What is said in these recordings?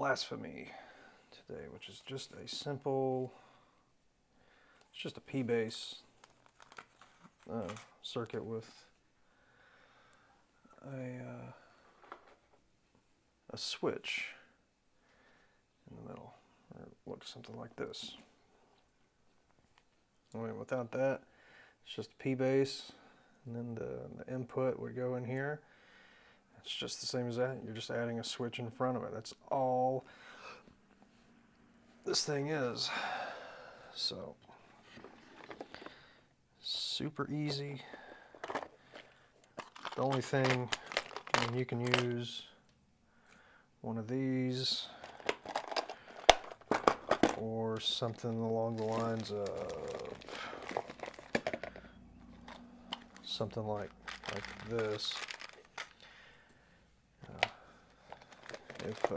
Blasphemy today, which is just a simple, it's just a P-base circuit with a switch in the middle, or it looks something like this. I mean, without that, it's just a P-base, and then the input would go in here. It's just the same as that. You're just adding a switch in front of it. That's all this thing is. So, super easy. The only thing, I mean, you can use one of these or something along the lines of something like this. If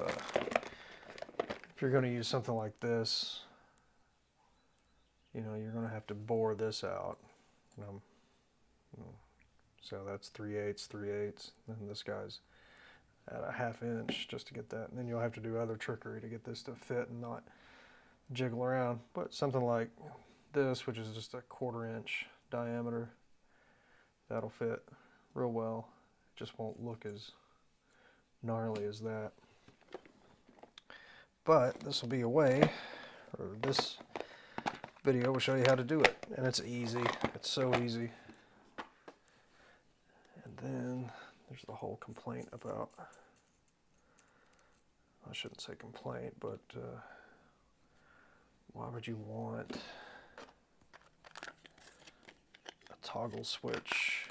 you're going to use something like this, you know, you're going to have to bore this out. So that's 3/8, 3/8, and this guy's at a 1/2 inch just to get that. And then you'll have to do other trickery to get this to fit and not jiggle around. But something like this, which is just a 1/4 inch diameter, that'll fit real well. It just won't look as gnarly as that. But this will be a way, or this video will show you how to do it. And it's easy. It's so easy. And then there's the whole complaint about, I shouldn't say complaint, but why would you want a toggle switch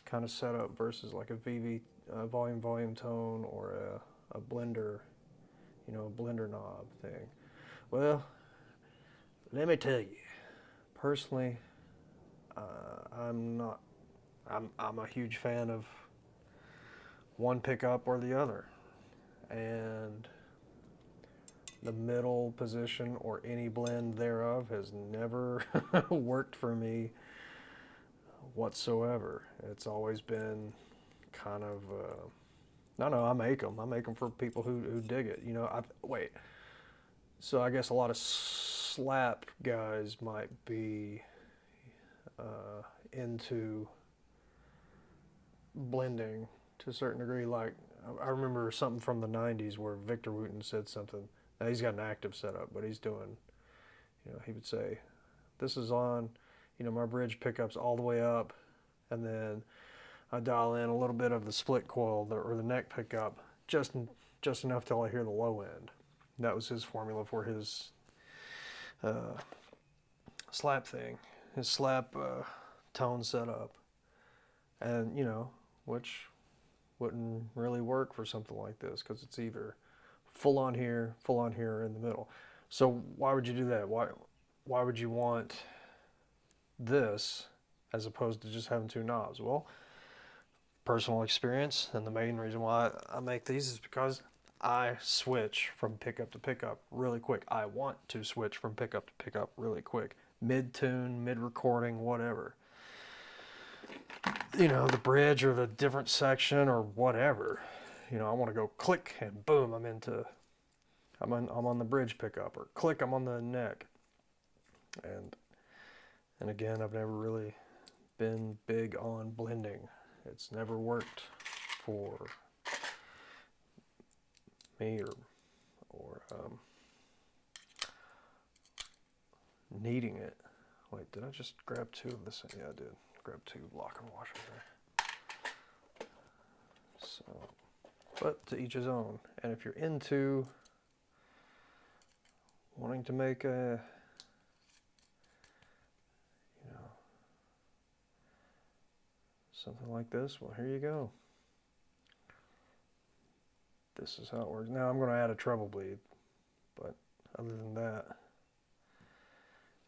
kind of setup versus like a volume tone or a blender, you know, a blender knob thing? Well, let me tell you, personally, I'm a huge fan of one pickup or the other, and the middle position or any blend thereof has never worked for me whatsoever. It's always been kind of no, I make them for people who dig it, you know. So I guess a lot of slap guys might be into blending to a certain degree. Like, I remember something from the 90s where Victor Wooten said something. Now, he's got an active setup, but he's doing, you know, he would say, this is on, you know, my bridge pickups all the way up, and then I dial in a little bit of the split coil or the neck pickup, just enough till I hear the low end. That was his formula for his slap thing, his slap tone setup, and you know, which wouldn't really work for something like this because it's either full on here, or in the middle. So why would you do that? Why would you want this as opposed to just having two knobs? Well, personal experience, and the main reason why I make these is because I switch from pickup to pickup really quick. I want to switch from pickup to pickup really quick. Mid-tune, mid-recording, whatever. You know, the bridge or the different section or whatever. You know, I want to go click and boom, I'm on the bridge pickup, or click, I'm on the neck. And again, I've never really been big on blending. It's never worked for me or needing it. Wait, did I just grab two of this? Yeah, I did. Grab two locker washers there. So, but to each his own. And if you're into wanting to make a, you know, something like this, well, here you go. This is how it works. Now I'm going to add a treble bleed, but other than that,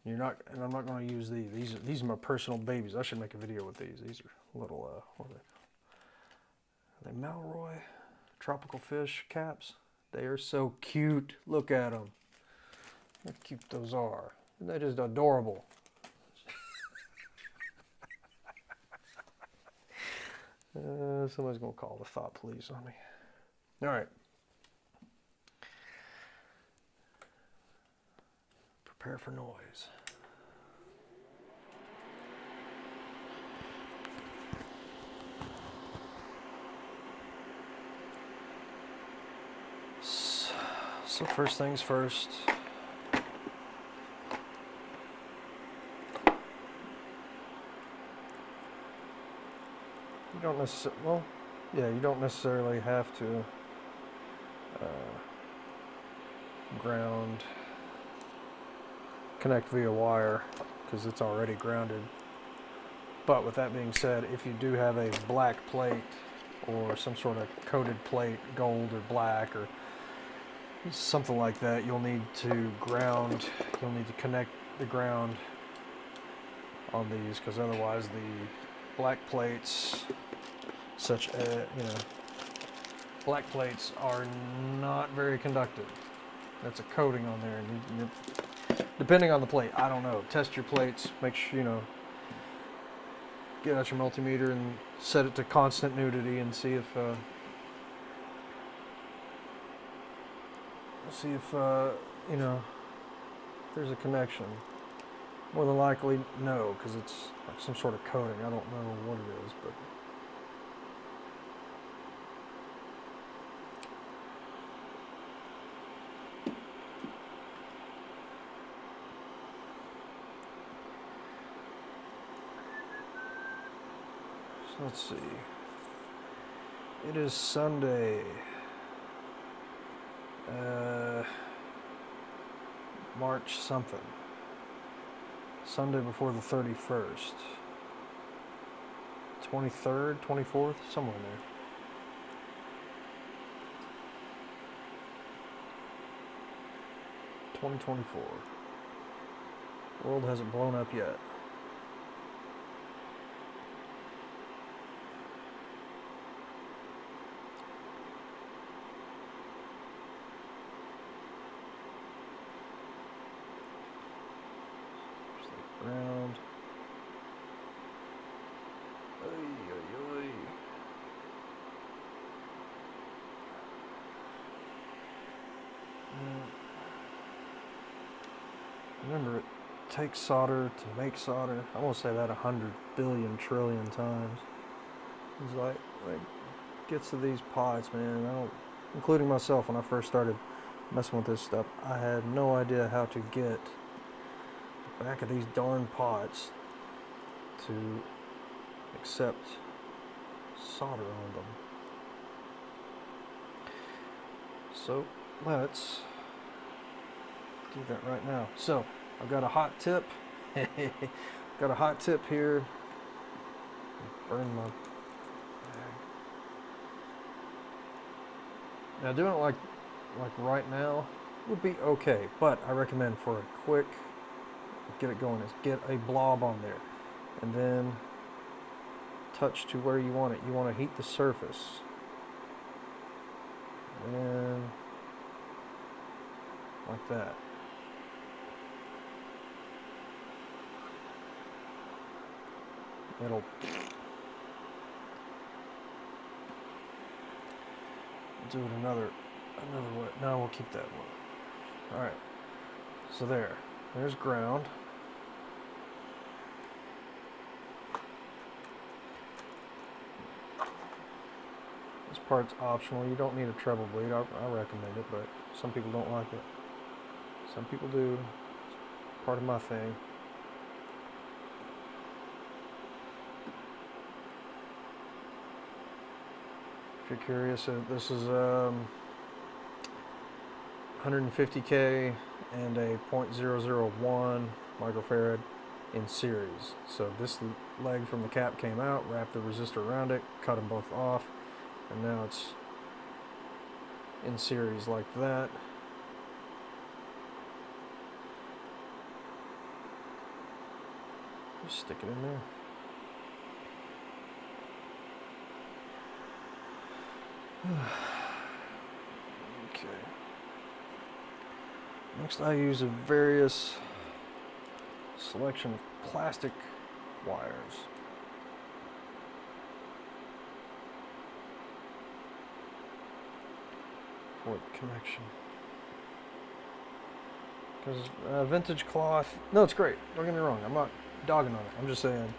and I'm not going to use these. These are my personal babies. I should make a video with these. These are little, what are they Malroy tropical fish caps. They are so cute. Look at them. How cute those are. They're just adorable. Somebody's going to call the thought police on me. All right. Prepare for noise. So first things first. You don't necessarily, well, yeah, you don't necessarily have to connect via wire because it's already grounded. But with that being said, if you do have a black plate or some sort of coated plate, gold or black or something like that, you'll need to connect the ground on these, because otherwise the black plates, black plates are not very conductive. That's a coating on there, and depending on the plate, I don't know. Test your plates. Make sure, get out your multimeter and set it to constant nudity and see if there's a connection. More than likely, no, because it's like some sort of coating. I don't know what it is, but so let's see. It is Sunday. March something. Sunday before the 31st. 23rd, 24th, somewhere in there. (2024). World hasn't blown up yet. Ground. Remember, it takes solder to make solder. I won't say that 100 billion trillion times. It's like gets to these pots, man. Including myself, when I first started messing with this stuff, I had no idea how to get the back of these darn pots to accept solder on them. So let's do that right now. So I've got a hot tip. Got a hot tip here. Burn my bag. Now doing it like right now would be okay, but I recommend for a quick get it going is get a blob on there and then touch to where you want it. You want to heat the surface. And like that. It'll do it another way. No, we'll keep that one. Alright. So there's ground. This part's optional. You don't need a treble bleed. I recommend it, but some people don't like it. Some people do. It's part of my thing. If you're curious, this is 150K and a 0.001 microfarad in series. So this leg from the cap came out, wrapped the resistor around it, cut them both off, and now it's in series like that. Just stick it in there. Okay. Next, I use a various selection of plastic wires. For the connection. Because vintage cloth, no, it's great. Don't get me wrong. I'm not dogging on it. I'm just saying,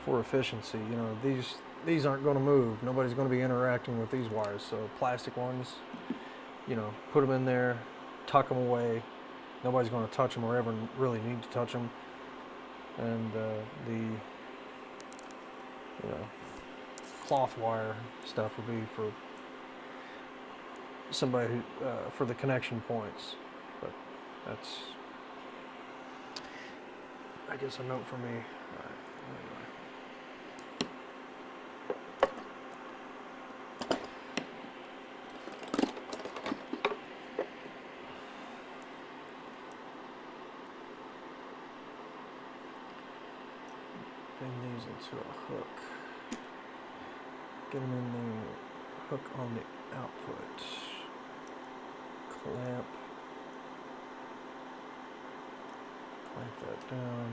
for efficiency, you know, these aren't going to move. Nobody's going to be interacting with these wires. So plastic ones, you know, put them in there, tuck them away. Nobody's going to touch them or ever really need to touch them. And the, you know, cloth wire stuff would be for somebody who, for the connection points. But that's, I guess, a note for me. All right, anyway. Bring these into a hook. Get them in the hook on the output. Clamp that down.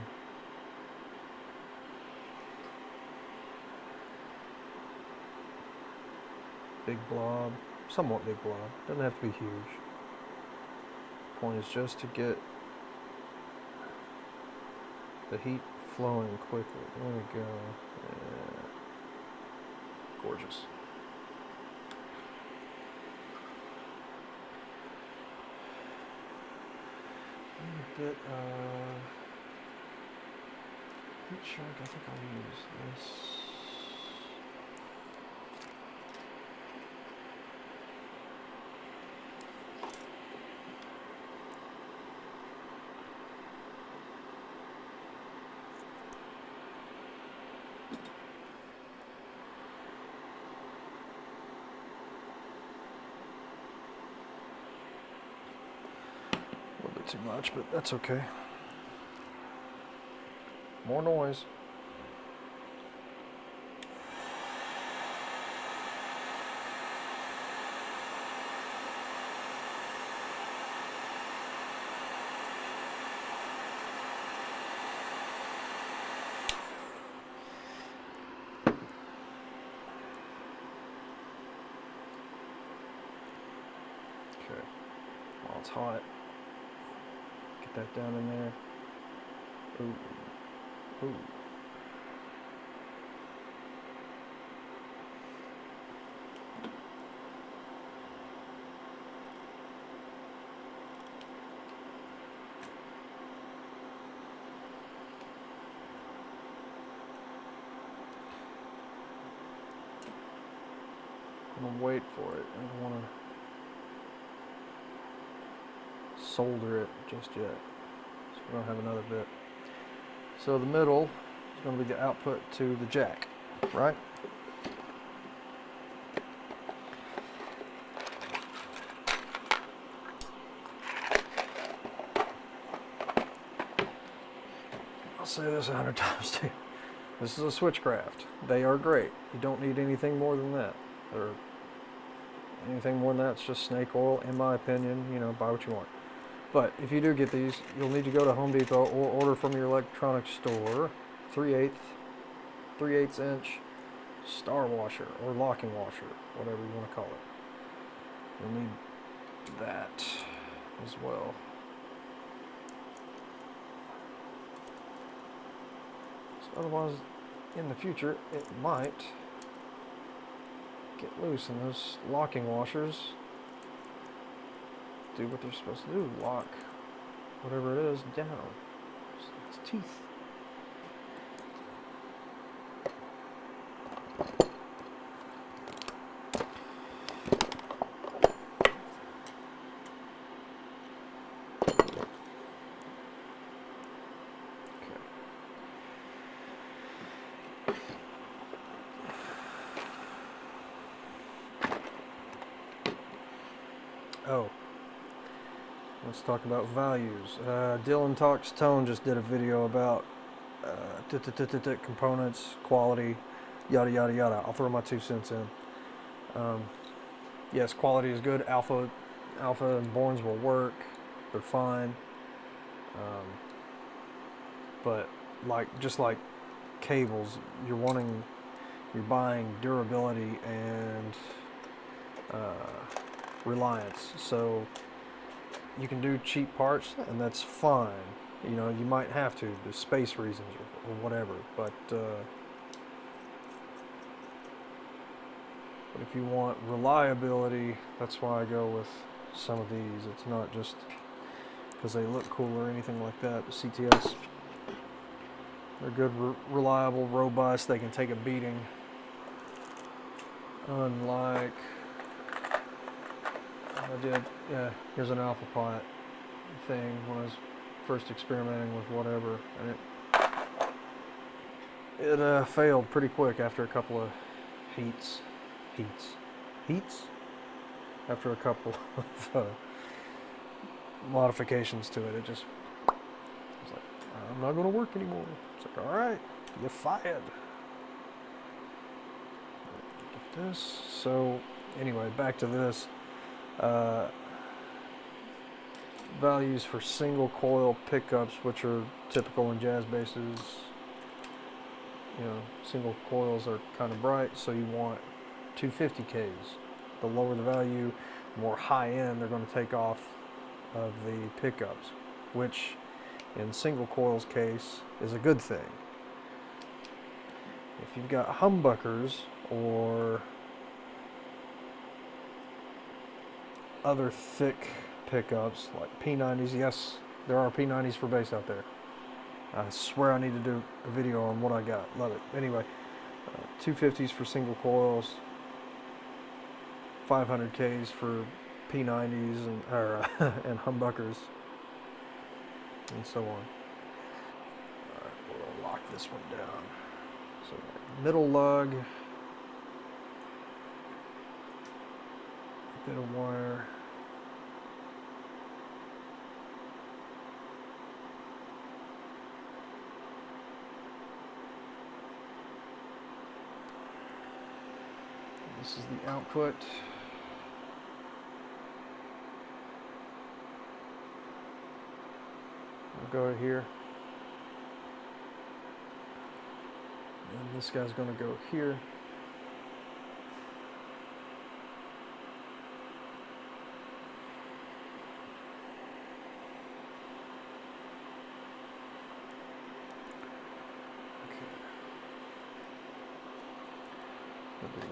Big blob, somewhat big blob. Doesn't have to be huge. Point is just to get the heat flowing quickly. There we go. Yeah. Gorgeous. A bit of heat shrink. I think I'll use this. Too much, but that's okay. More noise. Okay. While it's hot, that down in there. Ooh. Ooh. I'm gonna wait for it. I don't want to solder it just yet. So we don't have another bit. So the middle is going to be the output to the jack, right? I'll say this 100 times too. This is a Switchcraft. They are great. You don't need anything more than that. Or anything more than that, it's just snake oil, in my opinion. You know, buy what you want. But if you do get these, you'll need to go to Home Depot or order from your electronics store 3/8 inch star washer or locking washer, whatever you want to call it. You'll need that as well. So otherwise, in the future, it might get loose, and those locking washers do what they're supposed to do, lock whatever it is down. It's teeth. Oh, let's talk about values. Dylan Talks Tone just did a video about components, quality, yada yada yada. I'll throw my 2 cents in. Yes, quality is good. Alpha and Borns will work. They're fine. But just like cables, you're buying durability and reliance. So you can do cheap parts, and that's fine. You know, you might have to, the space reasons or whatever. But if you want reliability, that's why I go with some of these. It's not just because they look cool or anything like that. The CTS, they're good, reliable, robust. They can take a beating. Unlike, I did, yeah, here's an alpha pot thing when I was first experimenting with whatever, and it failed pretty quick after a couple of heats. After a couple of modifications to it, it just was like, I'm not going to work anymore. It's like, all right, you're fired. Get this. So anyway, back to this. Values for single coil pickups, which are typical in jazz basses. You know, single coils are kind of bright, so you want 250Ks. The lower the value, the more high end they're going to take off of the pickups, which in single coils case is a good thing. If you've got humbuckers or other thick pickups like P90s, yes, there are P90s for bass out there. I swear I need to do a video on what I got. Love it. Anyway, 250s for single coils, 500Ks for P90s and humbuckers, and so on. Alright, we'll lock this one down. So middle lug, a bit of wire. This is the output. I'll go here. And this guy's going to go here.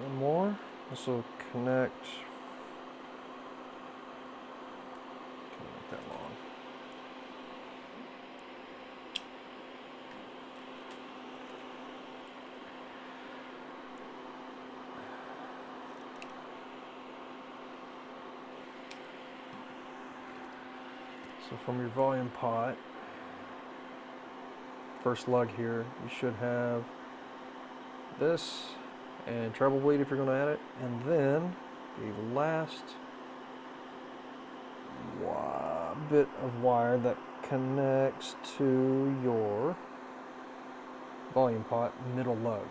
One more. This will connect. Not that long. So from your volume pot, first lug here, you should have this and treble bleed if you're going to add it, and then the last bit of wire that connects to your volume pot middle lug.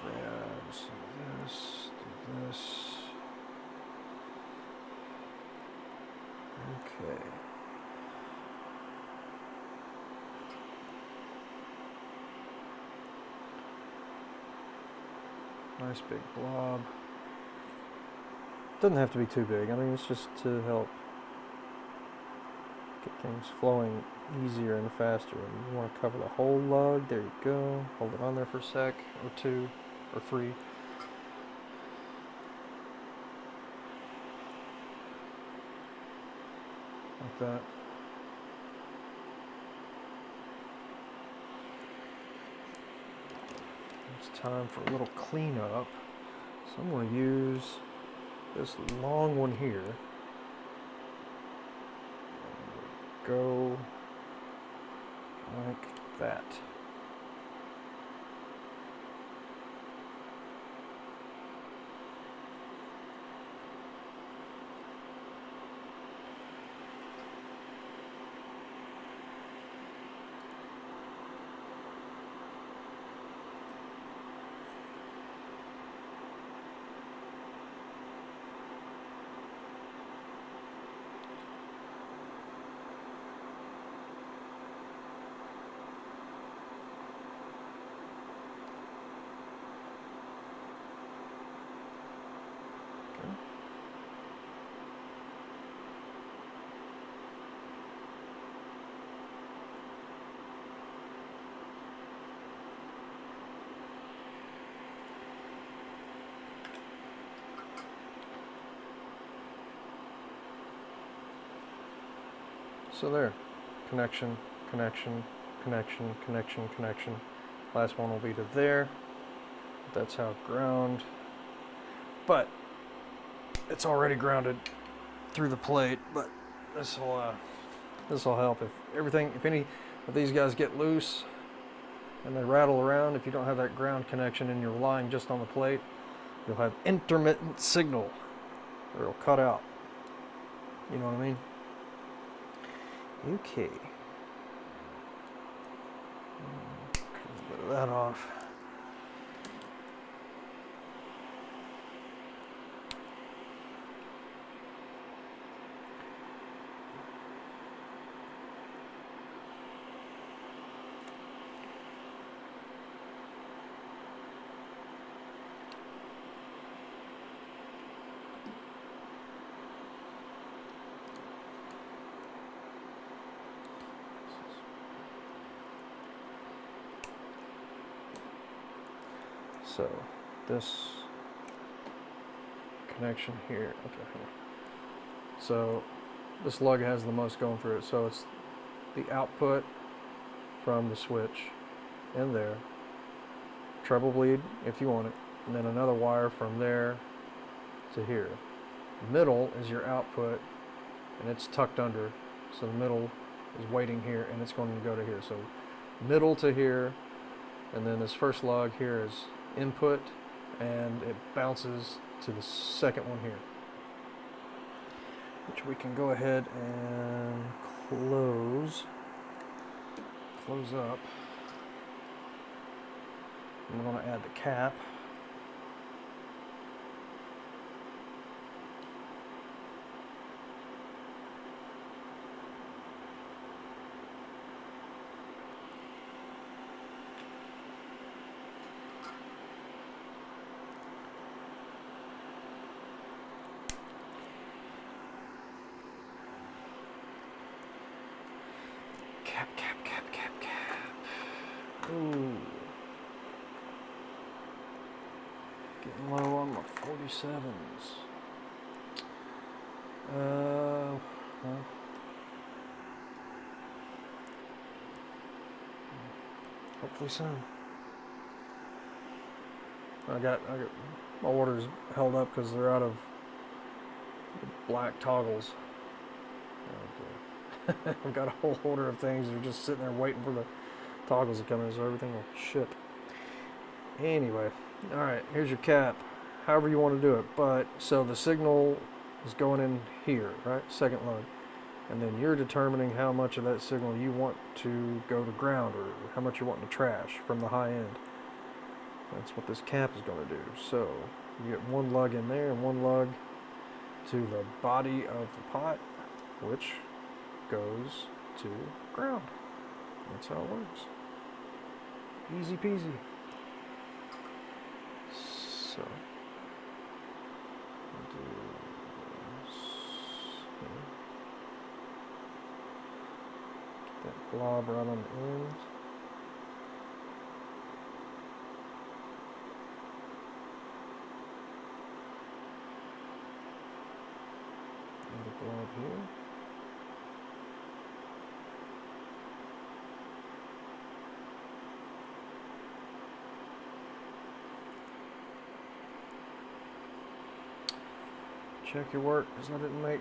Grab some of this, do this. Okay. Nice big blob. Doesn't have to be too big. I mean, it's just to help get things flowing easier and faster. And you want to cover the whole lug. There you go. Hold it on there for a sec, or two, or three. Like that. It's time for a little cleanup. So I'm going to use this long one here. Go like that. So there, connection, connection, connection, connection, connection. Last one will be to there. That's how ground. But it's already grounded through the plate. But this will help if any of these guys get loose and they rattle around. If you don't have that ground connection and you're relying just on the plate, you'll have intermittent signal, or it'll cut out. You know what I mean? Okay. Cut a bit of that off. So this connection here, okay. So this lug has the most going through it. So it's the output from the switch in there, treble bleed if you want it, and then another wire from there to here. Middle is your output, and it's tucked under. So the middle is waiting here, and it's going to go to here. So middle to here, and then this first lug here is input, and it bounces to the second one here, which we can go ahead and close up. I'm going to add the cap. Cap. Ooh. Getting low on my 47s. Well, hopefully soon. I got my orders held up because they're out of black toggles. I've got a whole order of things that are just sitting there waiting for the toggles to come in, so everything will ship. Anyway, all right, here's your cap. However you want to do it, but so the signal is going in here, right? Second lug, and then you're determining how much of that signal you want to go to ground, or how much you want to trash from the high end. That's what this cap is going to do. So you get one lug in there and one lug to the body of the pot, which goes to ground. That's how it works. Easy peasy. So we'll do this. Get that blob right on the end. Another blob here. Check your work, because I didn't make...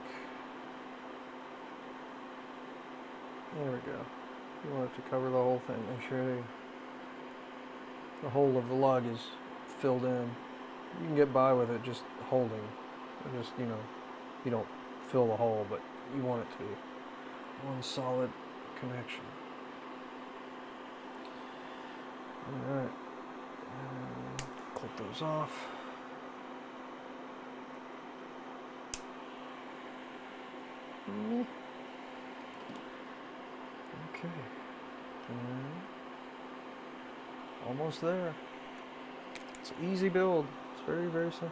There we go. You want it to cover the whole thing. Make sure the whole of the lug is filled in. You can get by with it just holding. Just, you know, you don't fill the hole, but you want it to be one solid connection. Alright. Clip those off. Okay. Almost there. It's an easy build. It's very, very simple.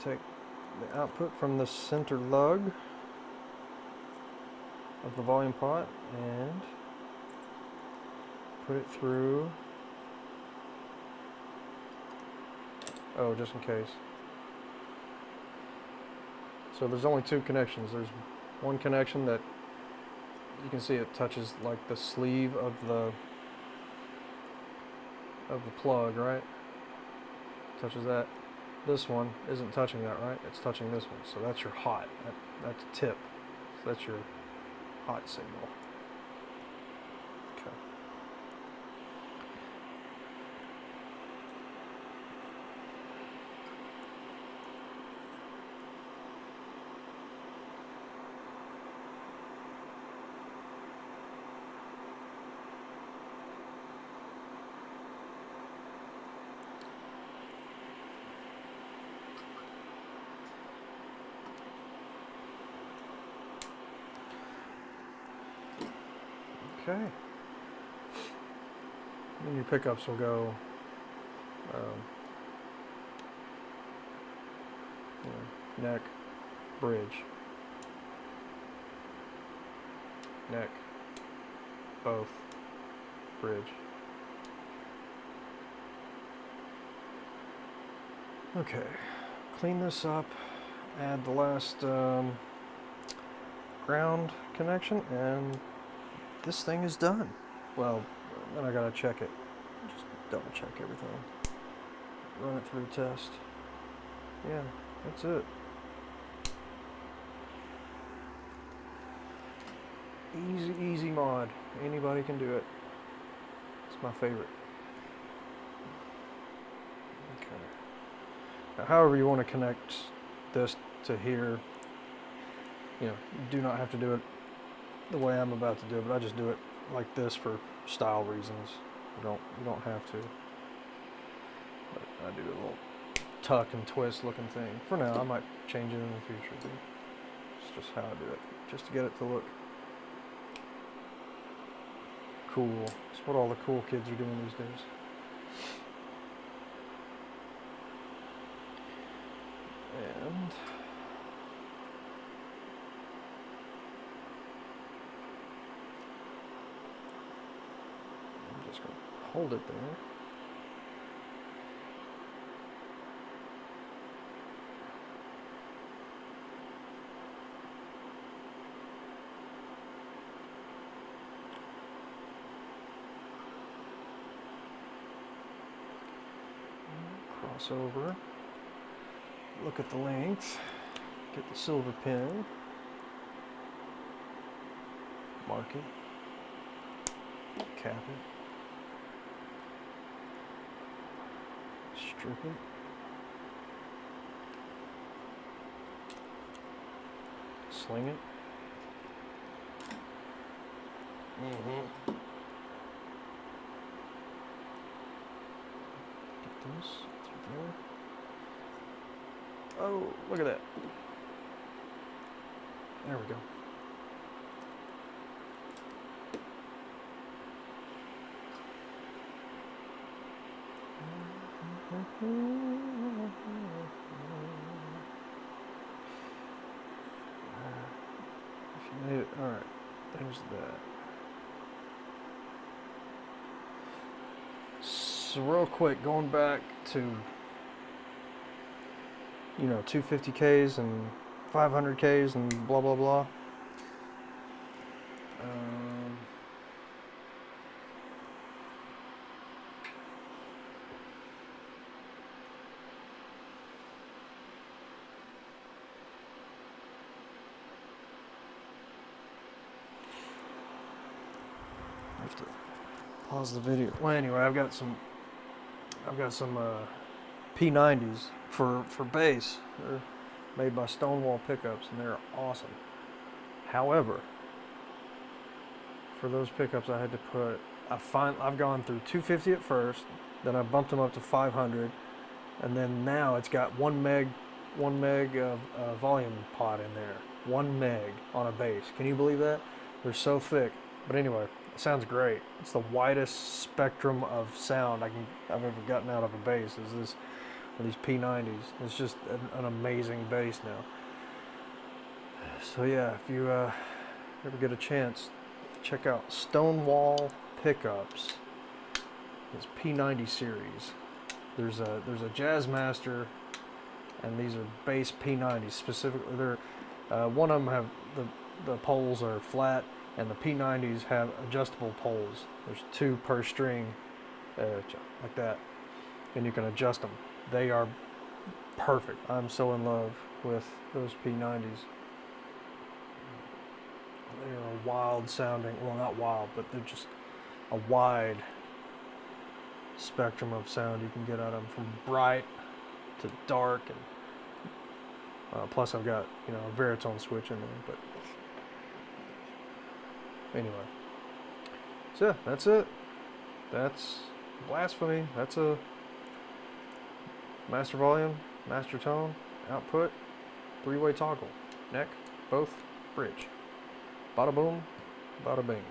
take the output from the center lug of the volume pot and put it through. Oh, just in case. So there's only two connections. There's one connection that you can see it touches like the sleeve of the plug, right? Touches that. This one isn't touching that, right? It's touching this one. So that's your hot. That's tip. So that's your hot signal. Okay. Okay. And your pickups will go neck, bridge, neck, both, bridge. Okay, clean this up, add the last ground connection, and this thing is done. Well, then I gotta check it. Just double check everything. Run it through test. Yeah, that's it. Easy, easy mod. Anybody can do it. It's my favorite. Okay. Now, however you want to connect this to here, you do not have to do it the way I'm about to do it, but I just do it like this for style reasons. You don't have to. But I do a little tuck and twist looking thing. For now, I might change it in the future, but it's just how I do it. Just to get it to look cool. It's what all the cool kids are doing these days. And I'm just going to hold it there. Cross over. Look at the length. Get the silver pin. Mark it. Cap it. Strip it. Sling it. Get this through there. Oh, look at that. There we go. If you made it, all right, there's that. So real quick, going back to 250Ks and 500Ks and blah blah blah. I have to pause the video. Well, anyway, I've got some P90s for bass. They're made by Stonewall pickups, and they're awesome. However, for those pickups, I had to put. I've gone through 250 at first, then I bumped them up to 500, and then now it's got 1 meg of volume pot in there. 1 meg on a bass. Can you believe that? They're so thick. But anyway, it sounds great. It's the widest spectrum of sound I've ever gotten out of a bass. Is this these P90s. It's just an amazing bass now. So yeah, if you ever get a chance, check out Stonewall Pickups. It's P90 series. There's a Jazzmaster, and these are bass P90s specifically. They're one of them have the poles are flat, and the P90s have adjustable poles. There's 2 per string, like that, and you can adjust them. They are perfect. I'm so in love with those P90s. They are wild sounding. Well, not wild, but they're just a wide spectrum of sound you can get out of them, from bright to dark, and plus I've got a baritone switch in there. But anyway, so yeah, that's it. That's Blasphemy. That's a master volume, master tone, output, 3-way toggle, neck, both, bridge. Bada boom, bada bing.